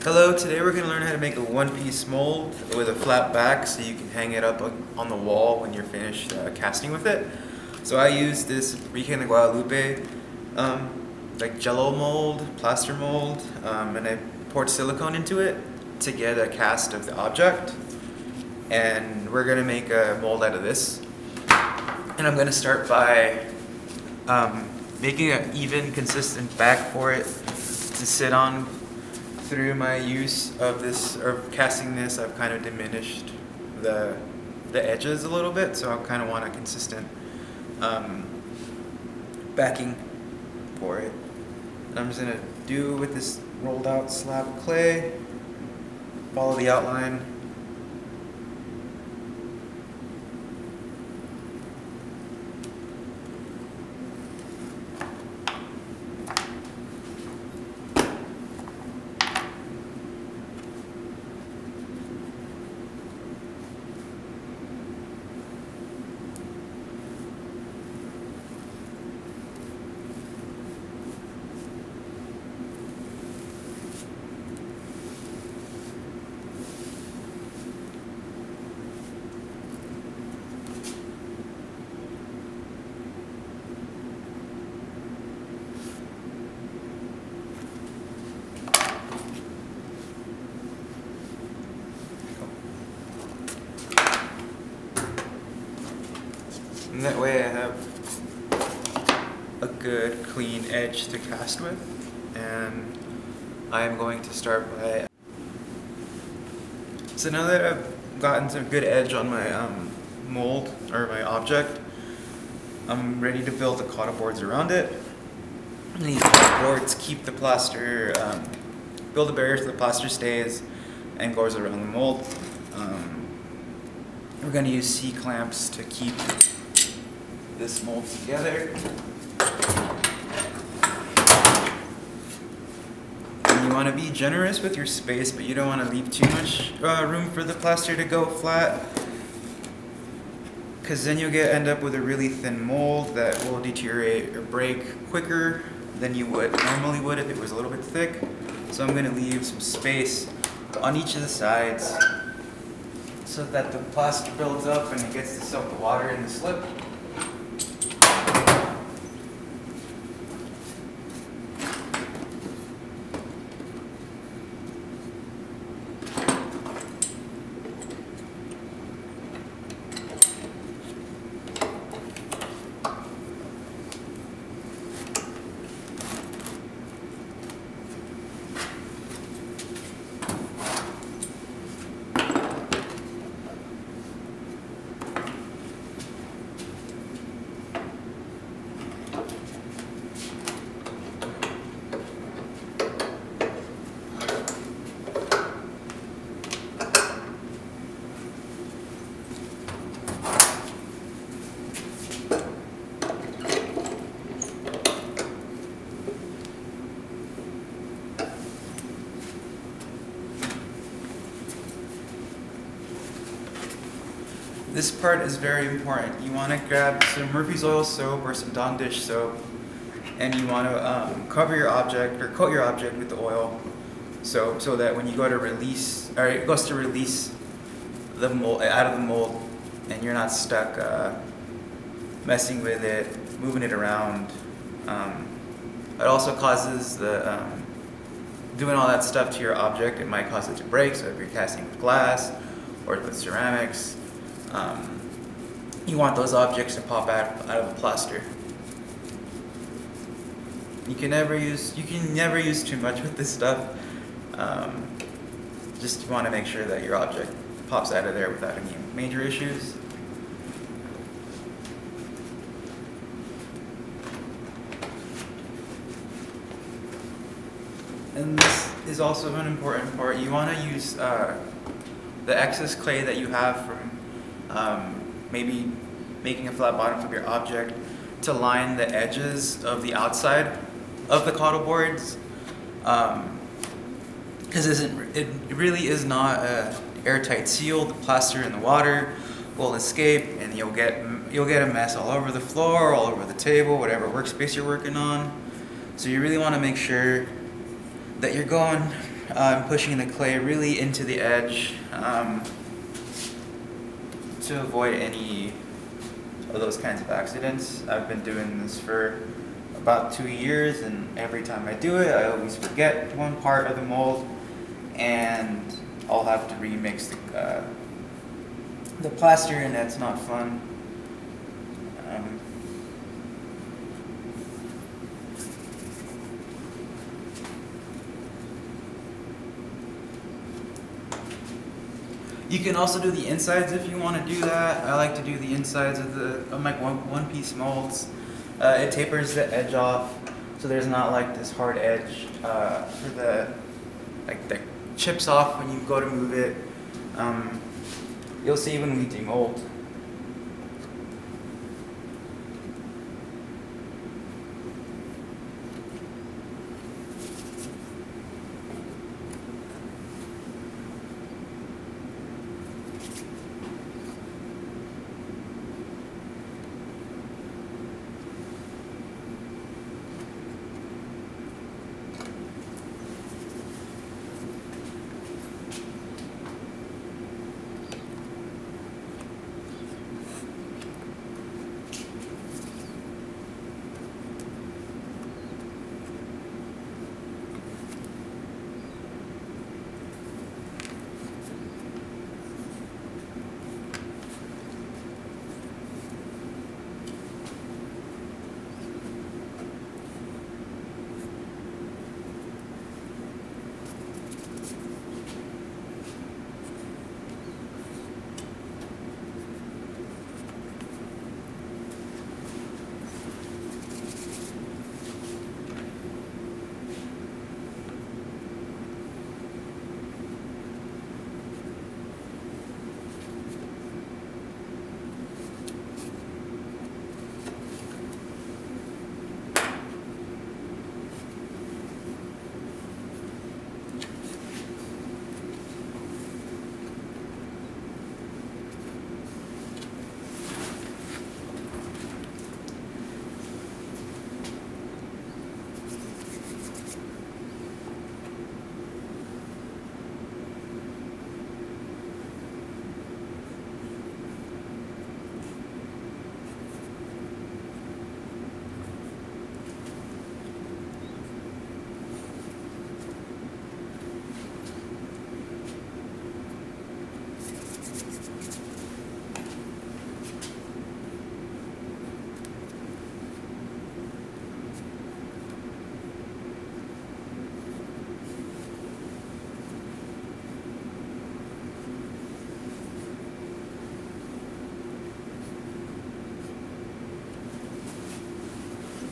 Hello, today we're going to learn how to make a one-piece mold with a flat back so you can hang it up on the wall when you're finished casting with it. So I use this Virgen de Guadalupe like jello mold, plaster mold, and I poured silicone into it to get a cast of the object. And we're going to make a mold out of this. And I'm going to start by making an even, consistent back for it to sit on. Through my use of this, or casting this, I've kind of diminished the edges a little bit, so I kind of want a consistent backing for it. And I'm just going to do with this rolled out slab of clay, follow the outline. And that way I have a good clean edge to cast with. And I'm going to start by... So now that I've gotten some good edge on my mold, or my object, I'm ready to build the cottle boards around it. And these cottle boards keep the plaster, build a barrier so the plaster stays and goes around the mold. We're going to use C-clamps to keep this mold together. And you want to be generous with your space, but you don't want to leave too much room for the plaster to go flat, because then you'll end up with a really thin mold that will deteriorate or break quicker than you normally would if it was a little bit thick. So I'm going to leave some space on each of the sides so that the plaster builds up and it gets to soak the water in the slip. This part is very important. You want to grab some Murphy's oil soap or some Dawn dish soap, and you want to cover your object or coat your object with the oil, so that when you go to release, or it goes to release the mold out of the mold, and you're not stuck messing with it, moving it around. It also causes doing all that stuff to your object. It might cause it to break. So if you're casting with glass or with ceramics. You want those objects to pop out of the plaster. You can never use too much with this stuff. Just want to make sure that your object pops out of there without any major issues. And this is also an important part. You want to use the excess clay that you have from maybe making a flat bottom for your object to line the edges of the outside of the cottle boards, because it really is not an airtight seal. The plaster and the water will escape, and you'll get a mess all over the floor, all over the table, whatever workspace you're working on. So you really want to make sure that you're going I'm pushing the clay really into the edge to avoid any of those kinds of accidents. I've been doing this for about 2 years, and every time I do it, I always forget one part of the mold, and I'll have to remix the plaster, and that's not fun. You can also do the insides if you want to do that. I like to do the insides of my one-piece molds. It tapers the edge off, so there's not like this hard edge for the that chips off when you go to move it. You'll see when we demold.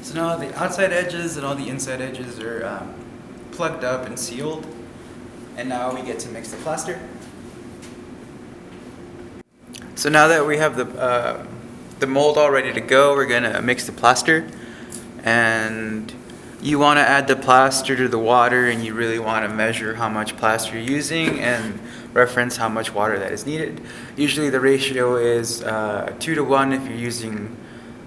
So now the outside edges and all the inside edges are plugged up and sealed. And now we get to mix the plaster. So now that we have the mold all ready to go, we're gonna mix the plaster. And you want to add the plaster to the water, and you really want to measure how much plaster you're using and reference how much water that is needed. Usually the ratio is 2 to 1 if you're using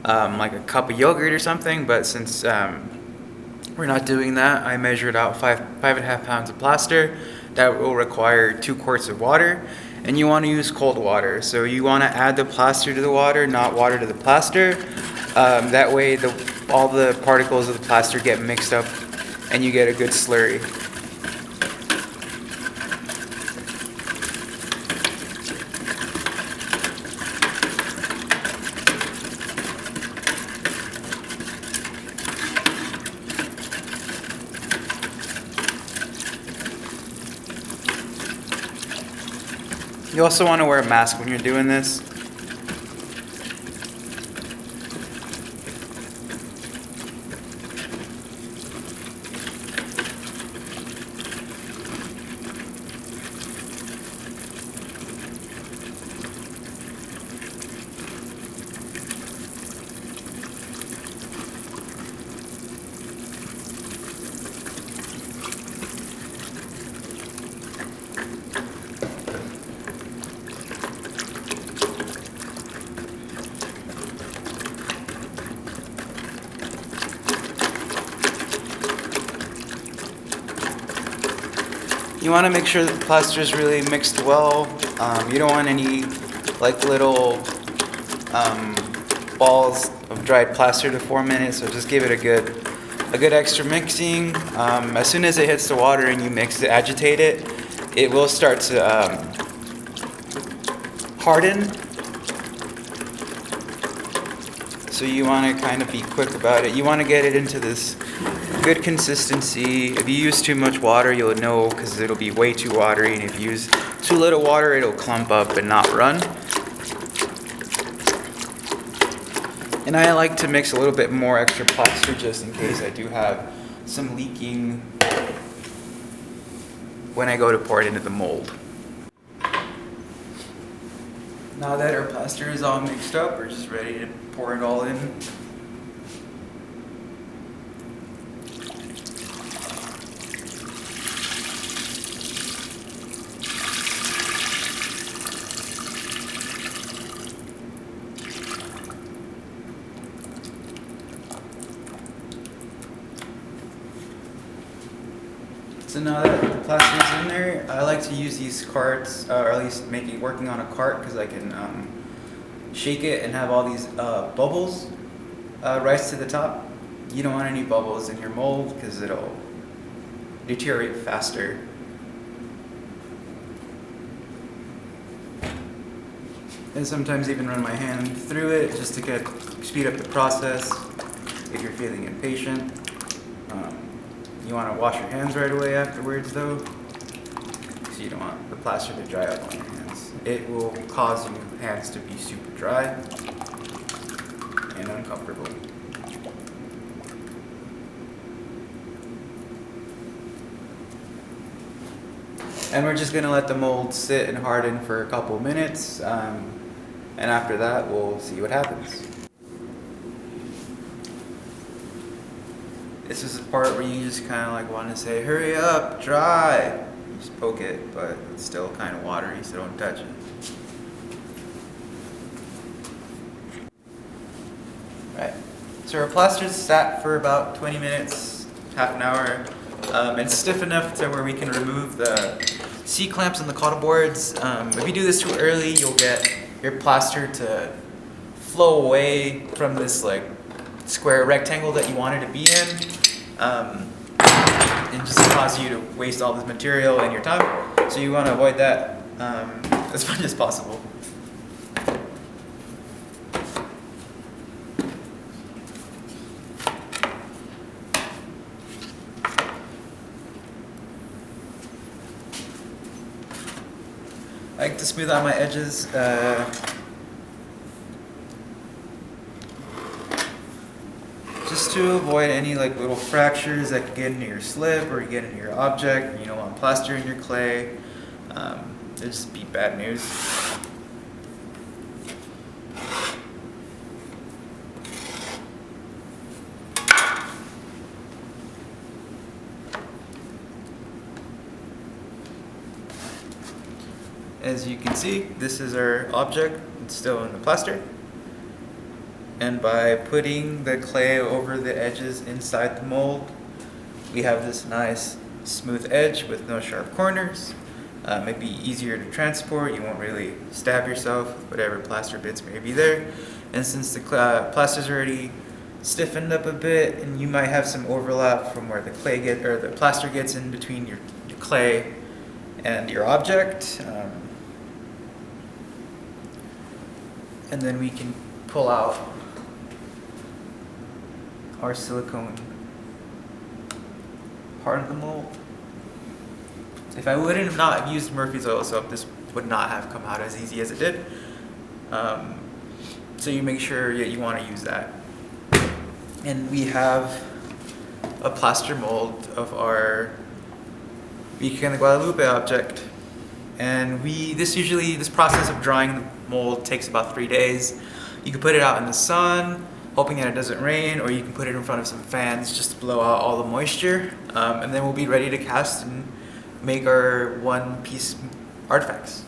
like a cup of yogurt or something, but since we're not doing that, I measured out 5.5 pounds of plaster. That will require 2 quarts of water, and you want to use cold water. So you want to add the plaster to the water, not water to the plaster. That way all the particles of the plaster get mixed up and you get a good slurry. You also want to wear a mask when you're doing this. You want to make sure that the plaster is really mixed well. You don't want any like little balls of dried plaster to form in it, so just give it a good extra mixing. As soon as it hits the water and you mix it, agitate it, it will start to harden. So you want to kind of be quick about it. You want to get it into this good consistency. If you use too much water, you'll know because it'll be way too watery, and if you use too little water, it'll clump up and not run. And I like to mix a little bit more extra plaster just in case I do have some leaking when I go to pour it into the mold. Now that our plaster is all mixed up, we're just ready to pour it all in. So now that the plaster is in there, I like to use these carts, or at least working on a cart, because I can shake it and have all these bubbles rise to the top. You don't want any bubbles in your mold because it'll deteriorate faster. And sometimes even run my hand through it just to speed up the process if you're feeling impatient. You want to wash your hands right away afterwards though, so you don't want the plaster to dry up on your hands. It will cause your hands to be super dry and uncomfortable. And we're just going to let the mold sit and harden for a couple minutes, and after that we'll see what happens. This is the part where you just kind of like want to say, hurry up, dry. You just poke it, but it's still kind of watery, so don't touch it. Right, so our plaster's sat for about 20 minutes, half an hour. It's stiff enough to where we can remove the C-clamps and the cauda boards. If you do this too early, you'll get your plaster to flow away from this like square rectangle that you want it to be in, and just cause you to waste all this material and your time. So you want to avoid that as much as possible. I like to smooth out my edges. Just to avoid any like little fractures that could get into your slip or get into your object. You don't want plaster in your clay. It'd just be bad news. As you can see, this is our object. It's still in the plaster. And by putting the clay over the edges inside the mold, we have this nice smooth edge with no sharp corners. It'd be easier to transport. You won't really stab yourself with whatever plaster bits may be there. And since the plaster's already stiffened up a bit, and you might have some overlap from where the plaster gets in between your clay and your object, and then we can pull out our silicone part of the mold. If I wouldn't have not used Murphy's oil soap, this would not have come out as easy as it did. So you make sure you want to use that. And we have a plaster mold of our Virgen de Guadalupe object. And this process of drying the mold takes about 3 days. You can put it out in the sun, hoping that it doesn't rain, or you can put it in front of some fans just to blow out all the moisture. And then we'll be ready to cast and make our one-piece artifacts.